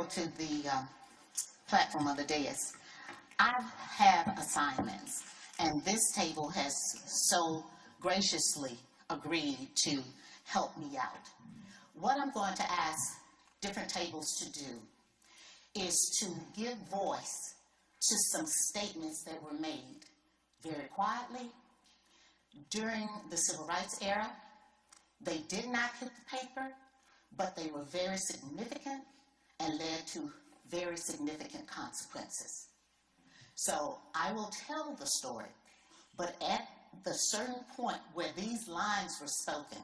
go to the platform of the dais, I have assignments, and this table has so graciously agreed to help me out. What I'm going to ask different tables to do is to give voice to some statements that were made very quietly during the Civil Rights era. They did not hit the paper, but they were very significant and led to very significant consequences. So I will tell the story, but at the certain point where these lines were spoken,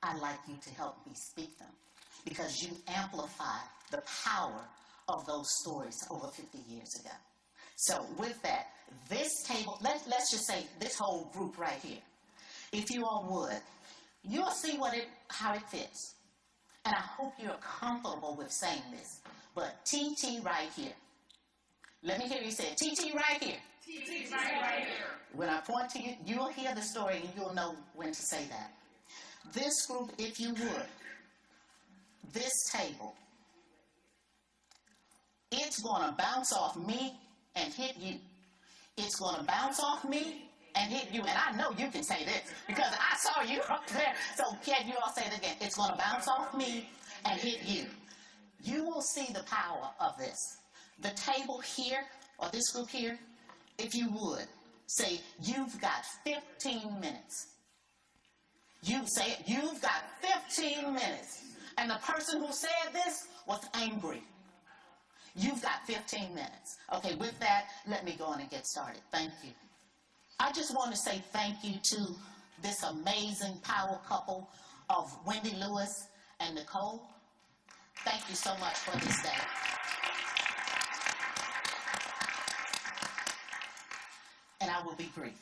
I'd like you to help me speak them, because you amplify the power of those stories over 50 years ago. So with that, this table, let's just say this whole group right here, if you all would, you'll see how it fits. And I hope you're comfortable with saying this, but TT right here. Let me hear you say it. TT right here. TT right here. When I point to you, you'll hear the story and you'll know when to say that. This group, if you would, this table, it's going to bounce off me and hit you. It's going to bounce off me and hit you. And I know you can say this because I saw you up there. So can you all say it again? It's going to bounce off me and hit you. You will see the power of this. The table here, or this group here, if you would, say, you've got 15 minutes. You say it, you've got 15 minutes. And the person who said this was angry. You've got 15 minutes. Okay, with that, let me go on and get started. Thank you. I just want to say thank you to this amazing power couple of Wendy Lewis and Nicole. Thank you so much for this day. And I will be brief.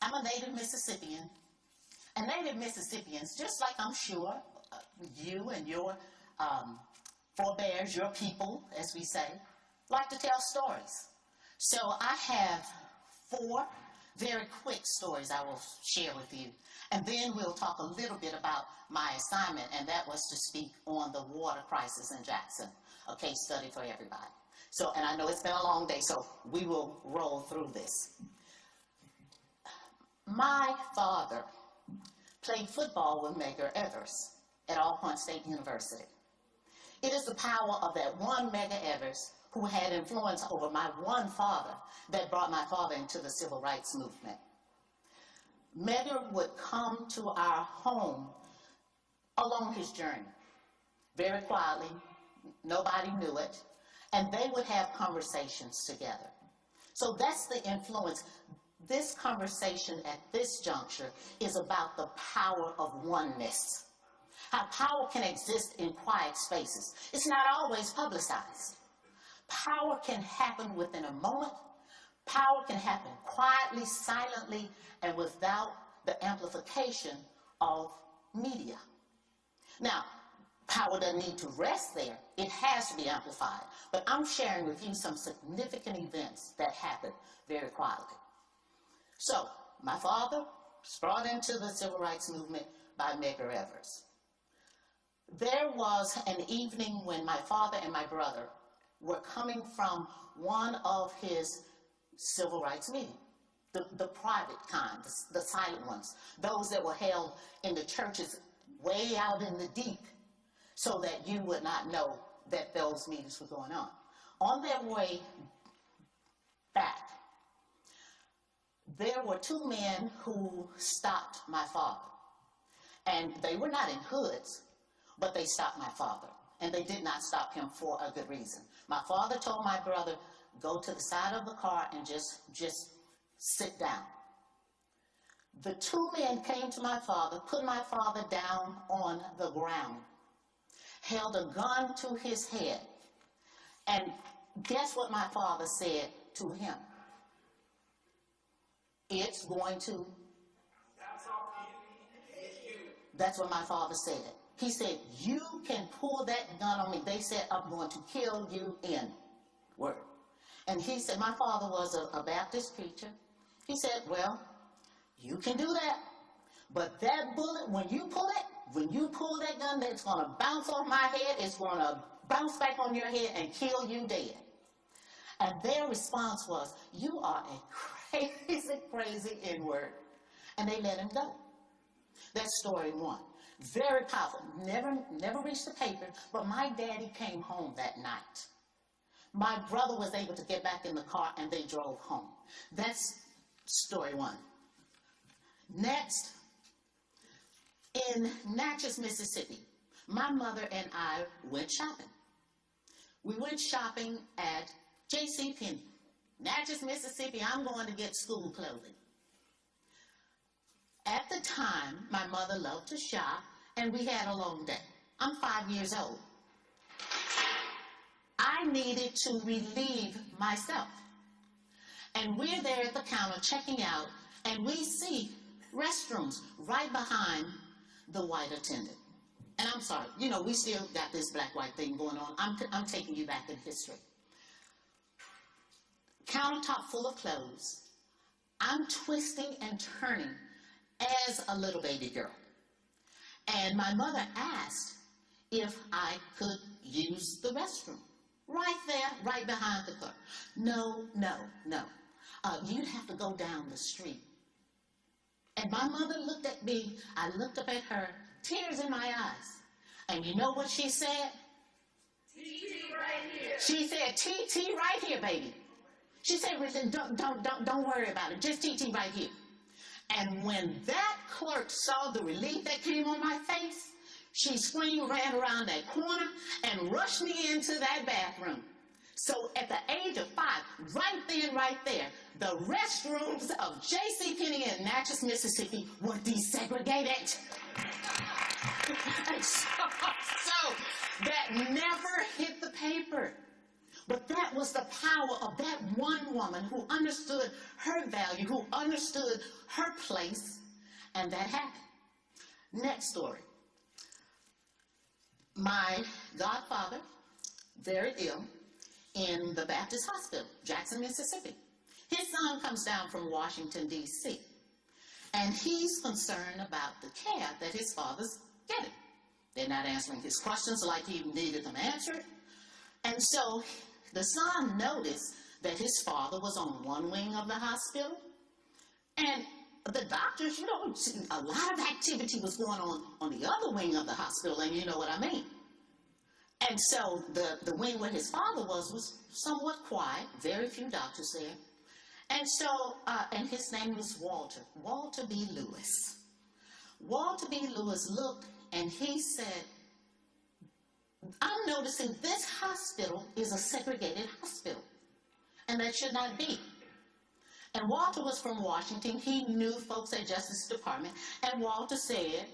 I'm a native Mississippian, and native Mississippians, just like I'm sure you and your forebears, your people, as we say, like to tell stories. So I have 4 very quick stories I will share with you, and then we'll talk a little bit about my assignment, and that was to speak on the water crisis in Jackson, a case study for everybody. So, and I know it's been a long day, so we will roll through this. My father played football with Medgar Evers at Alcorn State University. It is the power of that one Medgar Evers who had influence over my one father that brought my father into the civil rights movement. Medgar would come to our home along his journey, very quietly, nobody knew it, and they would have conversations together. So that's the influence. This conversation at this juncture is about the power of oneness. How power can exist in quiet spaces. It's not always publicized. Power can happen within a moment. Power can happen quietly, silently, and without the amplification of media. Now, power doesn't need to rest there. It has to be amplified. But I'm sharing with you some significant events that happened very quietly. So, my father was brought into the civil rights movement by Medgar Evers. There was an evening when my father and my brother were coming from one of his civil rights meetings, the private kind, the silent ones, those that were held in the churches way out in the deep, so that you would not know that those meetings were going on. On their way back, there were 2 men who stopped my father. And they were not in hoods, but they stopped my father. And they did not stop him for a good reason. My father told my brother, go to the side of the car and just sit down. The 2 men came to my father, put my father down on the ground, held a gun to his head, and guess what my father said to him? It's going to. That's what my father said. He said, you can pull that gun on me. They said, I'm going to kill you in word. And he said, my father was a Baptist preacher. He said, well, you can do that. But that bullet, when you pull it, when you pull that gun, that's going to bounce off my head. It's going to bounce back on your head and kill you dead. And their response was, you are a crazy, crazy N-word. And they let him go. That's story one. Very powerful. Never reached the paper, but my daddy came home that night. My brother was able to get back in the car and they drove home. That's story one. Next, in Natchez, Mississippi, my mother and I went shopping. We went shopping at JCPenney. Natchez, Mississippi, I'm going to get school clothing. At the time, my mother loved to shop, and we had a long day. I'm 5 years old. I needed to relieve myself. And we're there at the counter checking out, and we see restrooms right behind the white attendant. And I'm sorry, you know, we still got this black-white thing going on. I'm taking you back in history. Countertop full of clothes. I'm twisting and turning as a little baby girl. And my mother asked if I could use the restroom. Right there, right behind the car. No. You'd have to go down the street. And my mother looked at me, I looked up at her, tears in my eyes. And you know what she said? TT right here. She said, TT right here, baby. She said, Richard, don't worry about it, just TT right here. And when that clerk saw the relief that came on my face, she screamed, ran around that corner, and rushed me into that bathroom. So at the age of 5, right then, right there, the restrooms of JCPenney in Natchez, Mississippi were desegregated. And so that never hit the paper. But that was the power of that one woman who understood her value, who understood her place, and that happened. Next story. My godfather, very ill, in the Baptist Hospital, Jackson, Mississippi. His son comes down from Washington, D.C., and he's concerned about the care that his father's getting. They're not answering his questions like he needed them answered. And so the son noticed that his father was on one wing of the hospital, and the doctors, you know, a lot of activity was going on the other wing of the hospital, and you know what I mean. And so the wing where his father was somewhat quiet, very few doctors there. And so, and his name was Walter B. Lewis. Walter B. Lewis looked and he said, I'm noticing this hospital is a segregated hospital, and that should not be. And Walter was from Washington. He knew folks at Justice Department, and Walter said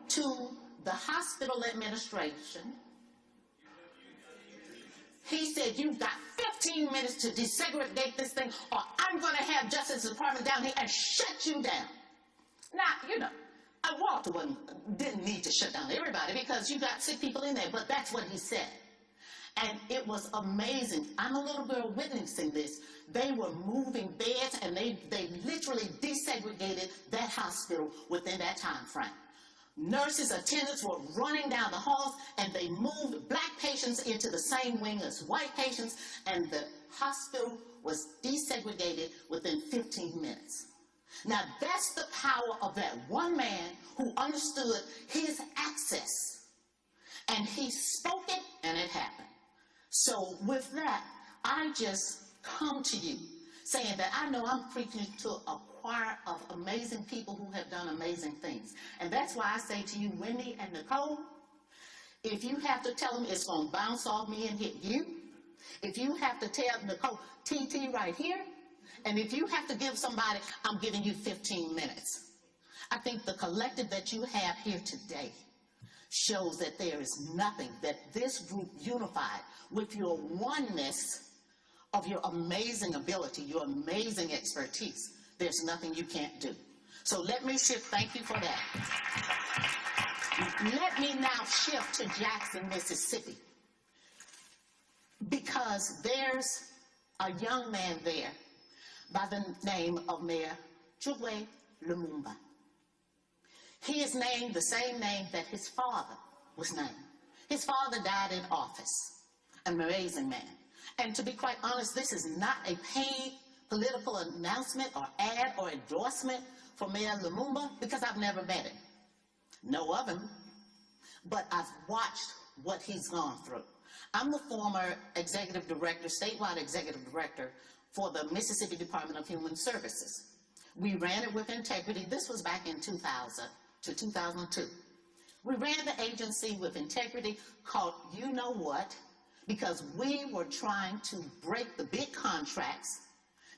to the hospital administration, he said, you've got 15 minutes to desegregate this thing, or I'm going to have Justice Department down here and shut you down. Now, you know, Walter didn't need to shut down everybody because you got sick people in there, but that's what he said. And it was amazing. I'm a little girl witnessing this. They were moving beds, and they literally desegregated that hospital within that time frame. Nurses, attendants were running down the halls, and they moved black patients into the same wing as white patients, and the hospital was desegregated within 15 minutes. Now, that's the power of that one man who understood his access, and he spoke it, and it happened. So with that, I just come to you saying that I know I'm preaching to a choir of amazing people who have done amazing things. And that's why I say to you, Wendy and Nicole, if you have to tell them it's going to bounce off me and hit you, if you have to tell Nicole, TT right here, and if you have to give somebody, I'm giving you 15 minutes. I think the collective that you have here today shows that there is nothing that this group unified with your oneness of your amazing ability, your amazing expertise. There's nothing you can't do. So let me shift. Thank you for that. Let me now shift to Jackson, Mississippi, because there's a young man there by the name of Mayor Chukwe Lumumba. He is named the same name that his father was named. His father died in office, an amazing man. And to be quite honest, this is not a paid political announcement or ad or endorsement for Mayor Lumumba, because I've never met him, know of him, but I've watched what he's gone through. I'm the former executive director, statewide executive director for the Mississippi Department of Human Services. We ran it with integrity. This was back in 2000 to 2002. We ran the agency with integrity called You Know What, because we were trying to break the big contracts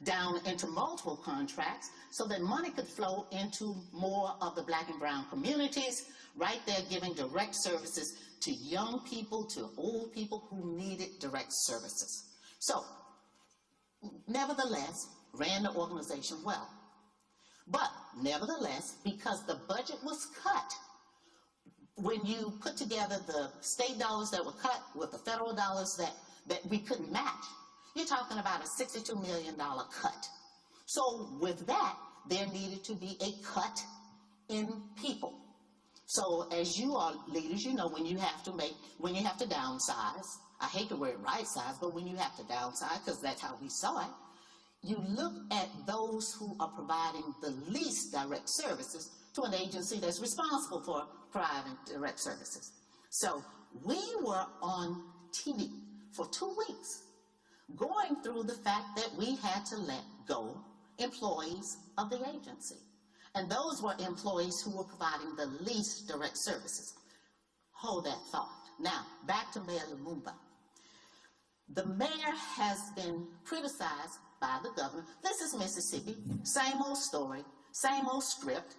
down into multiple contracts so that money could flow into more of the Black and brown communities, right there giving direct services to young people, to old people who needed direct services. So, nevertheless, ran the organization well. But nevertheless, because the budget was cut, when you put together the state dollars that were cut with the federal dollars that we couldn't match, you're talking about a $62 million cut. So with that, there needed to be a cut in people. So as you are leaders, you know when you have to downsize, I hate the word right size, but when you have to downsize, because that's how we saw it, you look at those who are providing the least direct services to an agency that's responsible for providing direct services. So we were on TV for 2 weeks going through the fact that we had to let go employees of the agency. And those were employees who were providing the least direct services. Hold that thought. Now, back to Mayor Lumumba. The mayor has been criticized by the governor. This is Mississippi, same old story, same old script,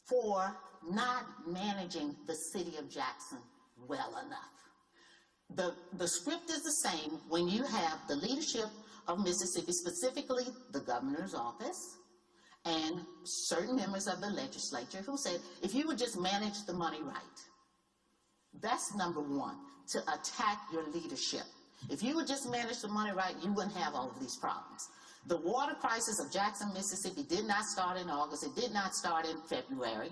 for not managing the city of Jackson well enough. The script is the same when you have the leadership of Mississippi, specifically the governor's office, and certain members of the legislature who said, if you would just manage the money right, that's number one, to attack your leadership. If you would just manage the money right, you wouldn't have all of these problems. The water crisis of Jackson, Mississippi did not start in August. It did not start in February.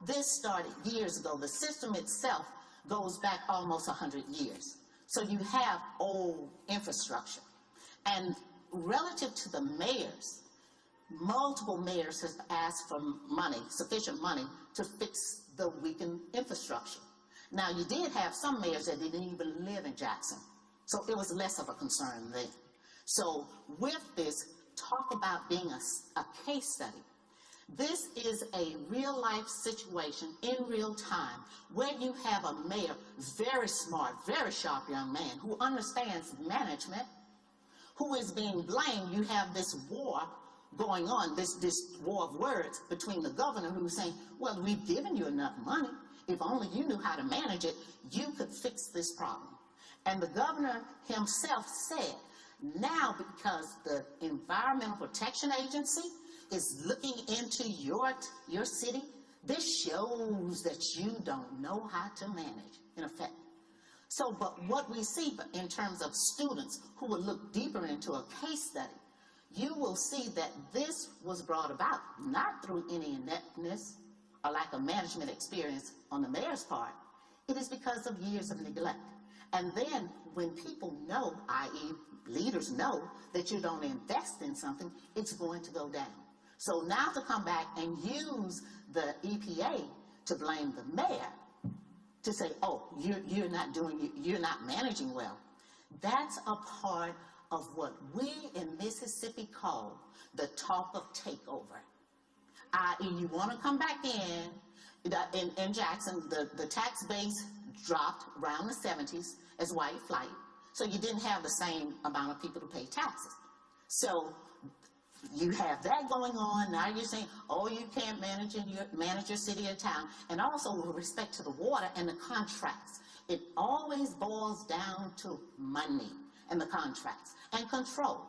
This started years ago. The system itself goes back almost 100 years. So you have old infrastructure. And relative to the mayors, multiple mayors have asked for money, sufficient money, to fix the weakened infrastructure. Now, you did have some mayors that didn't even live in Jackson. So it was less of a concern then. So with this, talk about being a case study. This is a real life situation in real time where you have a mayor, very smart, very sharp young man who understands management, who is being blamed. You have this war going on, this war of words between the governor who's saying, well, we've given you enough money. If only you knew how to manage it, you could fix this problem. And the governor himself said, now because the Environmental Protection Agency is looking into your city, this shows that you don't know how to manage, in effect. So, but what we see in terms of students who will look deeper into a case study, you will see that this was brought about not through any ineptness or lack of management experience on the mayor's part. It is because of years of neglect. And then when people know, i.e. leaders know, that you don't invest in something, it's going to go down. So now to come back and use the EPA to blame the mayor, to say, oh, you're not managing well, that's a part of what we in Mississippi call the talk of takeover. I.e. you want to come back in Jackson, the tax base dropped around the 70s as white flight, so you didn't have the same amount of people to pay taxes. So you have that going on. Now you're saying, oh, you can't manage your city or town. And also with respect to the water and the contracts, it always boils down to money and the contracts and control.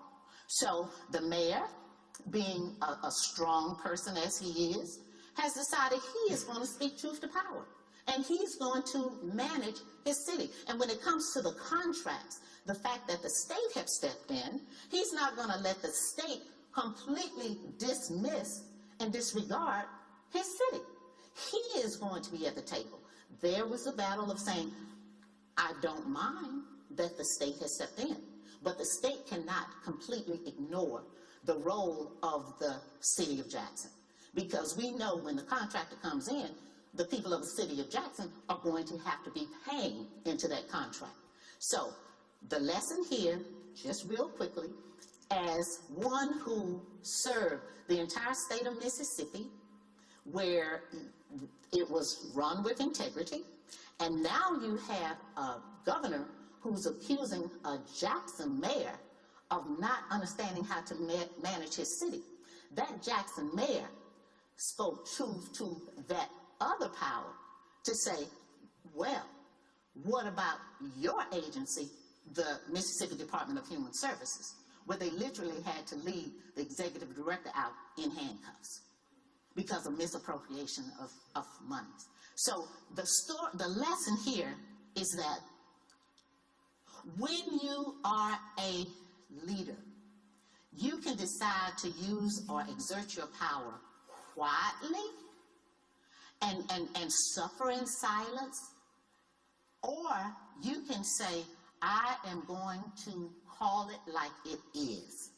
So the mayor, being a strong person as he is, has decided he is going to speak truth to power. And he's going to manage his city. And when it comes to the contracts, the fact that the state have stepped in, he's not going to let the state completely dismiss and disregard his city. he is going to be at the table. There was a battle of saying, I don't mind that the state has stepped in, but the state cannot completely ignore the role of the city of Jackson. Because we know when the contractor comes in, the people of the city of Jackson are going to have to be paying into that contract. So the lesson here, just real quickly, as one who served the entire state of Mississippi, where it was run with integrity, and now you have a governor who's accusing a Jackson mayor of not understanding how to manage his city. That Jackson mayor spoke truth to that other power to say, well, what about your agency, the Mississippi Department of Human Services, where they literally had to lead the executive director out in handcuffs because of misappropriation of monies. So the lesson here is that when you are a leader, you can decide to use or exert your power quietly and suffer in silence, or you can say, I am going to call it like it is.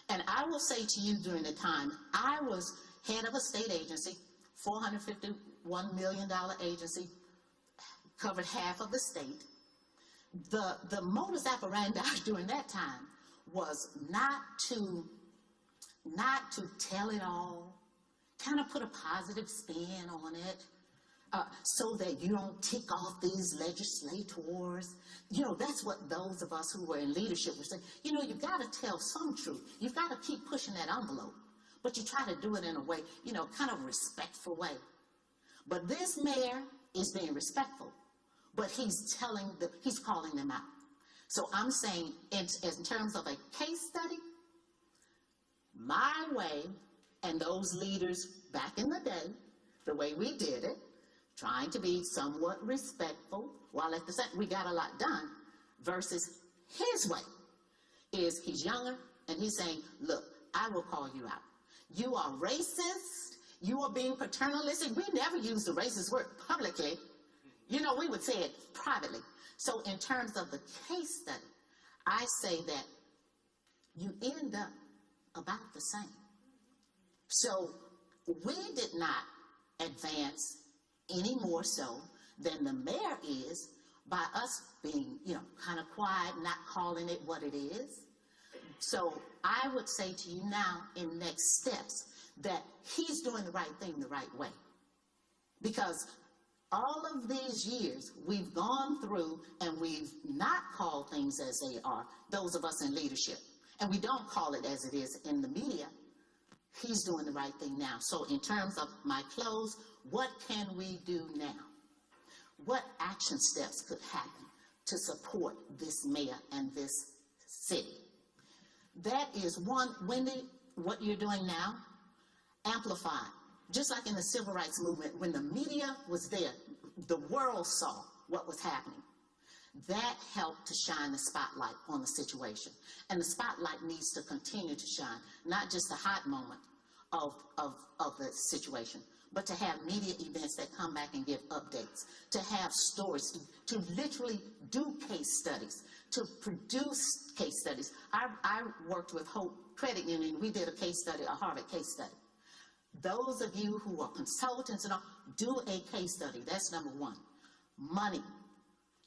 And I will say to you, during the time I was head of a state agency, $451 million agency, covered half of the state, the modus operandi during that time was not to tell it all, kind of put a positive spin on it, so that you don't tick off these legislators. You know, that's what those of us who were in leadership were saying. You know, you've got to tell some truth. You've got to keep pushing that envelope. But you try to do it in a way, you know, kind of respectful way. But this mayor is being respectful, but he's calling them out. So I'm saying, in terms of a case study, my way and those leaders back in the day, the way we did it, trying to be somewhat respectful, while at the same we got a lot done, versus his way is he's younger and he's saying, look, I will call you out. You are racist. You are being paternalistic. We never use the racist word publicly. You know, we would say it privately. So in terms of the case study, I say that you end up about the same. So we did not advance any more so than the mayor is by us being, you know, kind of quiet, not calling it what it is. So I would say to you now in next steps that he's doing the right thing the right way. Because all of these years we've gone through and we've not called things as they are, those of us in leadership. And we don't call it as it is in the media. He's doing the right thing now. So in terms of my close, what can we do now? What action steps could happen to support this mayor and this city? That is one, Wendy, what you're doing now, amplify. Just like in the civil rights movement, when the media was there, the world saw what was happening. That helped to shine the spotlight on the situation. And the spotlight needs to continue to shine, not just the hot moment of the situation, but to have media events that come back and give updates, to have stories, to literally do case studies, to produce case studies. I worked with Hope Credit Union. We did a case study, a Harvard case study. Those of you who are consultants and all, do a case study. That's number one. Money.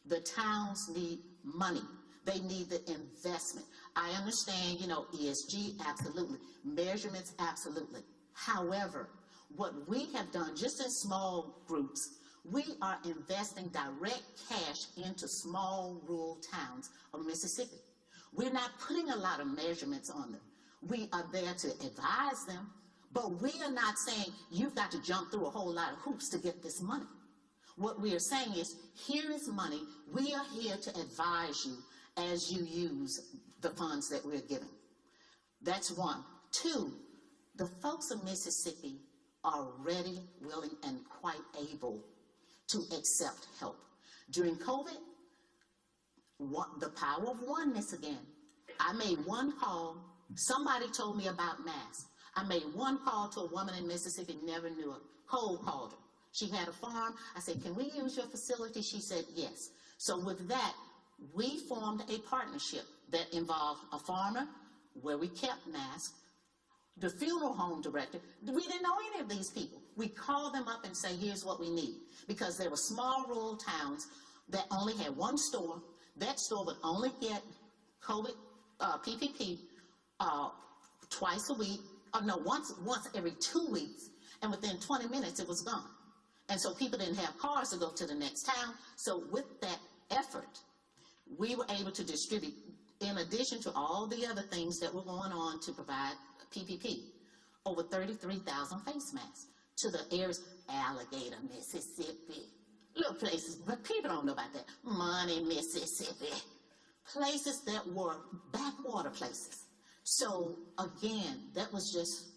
The towns need money. They need the investment. I understand, you know, ESG, absolutely. Measurements, absolutely. However, what we have done just in small groups, we are investing direct cash into small rural towns of Mississippi. We're not putting a lot of measurements on them. We are there to advise them, but we are not saying you've got to jump through a whole lot of hoops to get this money. What we are saying is, here is money. We are here to advise you as you use the funds that we're giving. That's one. Two, the folks of Mississippi are ready, willing, and quite able to accept help. During COVID, the power of oneness again. I made one call. Somebody told me about masks. I made one call to a woman in Mississippi, never knew her, cold called her. She had a farm. I said, can we use your facility? She said, yes. So with that, we formed a partnership that involved a farmer, where we kept masks, the funeral home director. We didn't know any of these people. We called them up and say, here's what we need. Because there were small rural towns that only had one store. That store would only get COVID, PPP, twice a week, once every 2 weeks, and within 20 minutes it was gone. And so people didn't have cars to go to the next town. So with that effort, we were able to distribute, in addition to all the other things that were going on to provide PPP, over 33,000 face masks to the areas, Alligator, Mississippi, little places, but people don't know about that. Money, Mississippi, places that were backwater places. So again, that was just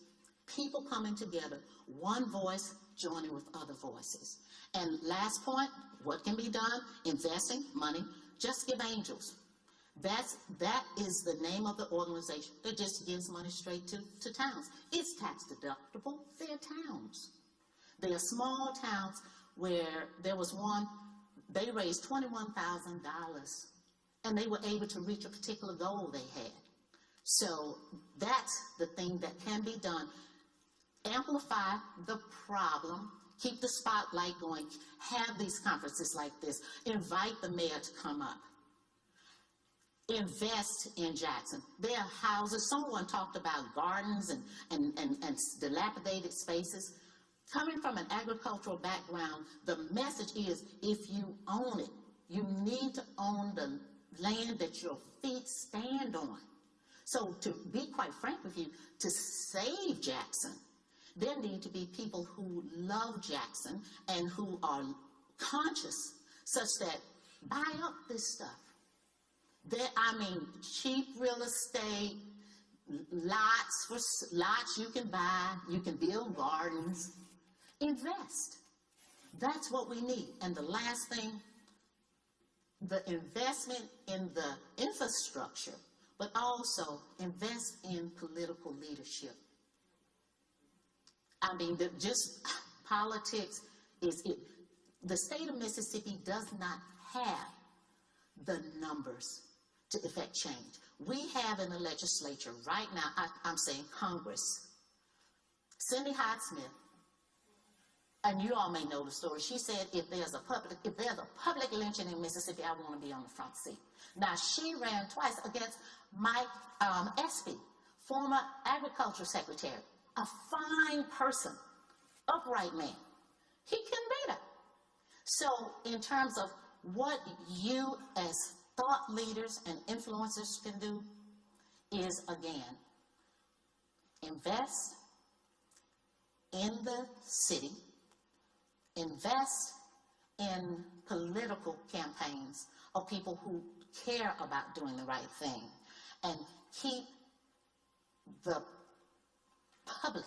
people coming together, one voice joining with other voices. And last point, what can be done? Investing money, Just Give Angels. That is the name of the organization that just gives money straight to towns. It's tax deductible. They're towns. They are small towns where there was one, they raised $21,000 and they were able to reach a particular goal they had. So that's the thing that can be done. Amplify the problem, keep the spotlight going, have these conferences like this, invite the mayor to come up. Invest in Jackson. There are houses, someone talked about gardens and dilapidated spaces. Coming from an agricultural background, the message is if you own it, you need to own the land that your feet stand on. So to be quite frank with you, to save Jackson, there need to be people who love Jackson and who are conscious such that buy up this stuff. Cheap real estate, lots you can buy, you can build gardens, invest. That's what we need. And the last thing, the investment in the infrastructure, but also invest in political leadership. Just politics is it. The state of Mississippi does not have the numbers to effect change. We have in the legislature right now, I'm saying Congress, Cindy Hyde-Smith, and you all may know the story. She said, if there's a public lynching in Mississippi, I want to be on the front seat. Now, she ran twice against Mike Espy, former agriculture secretary, a fine person, upright man. He couldn't beat her. So in terms of what you as thought leaders and influencers can do is, again, invest in the city, invest in political campaigns of people who care about doing the right thing, and keep the public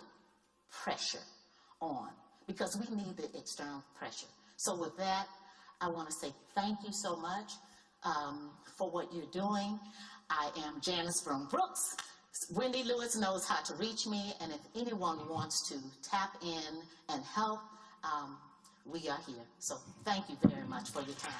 pressure on, because we need the external pressure. So with that, I want to say thank you so much for what you're doing. I am Janice from Brooks. Wendy Lewis knows how to reach me, and if anyone wants to tap in and help, we are here. So thank you very much for your time.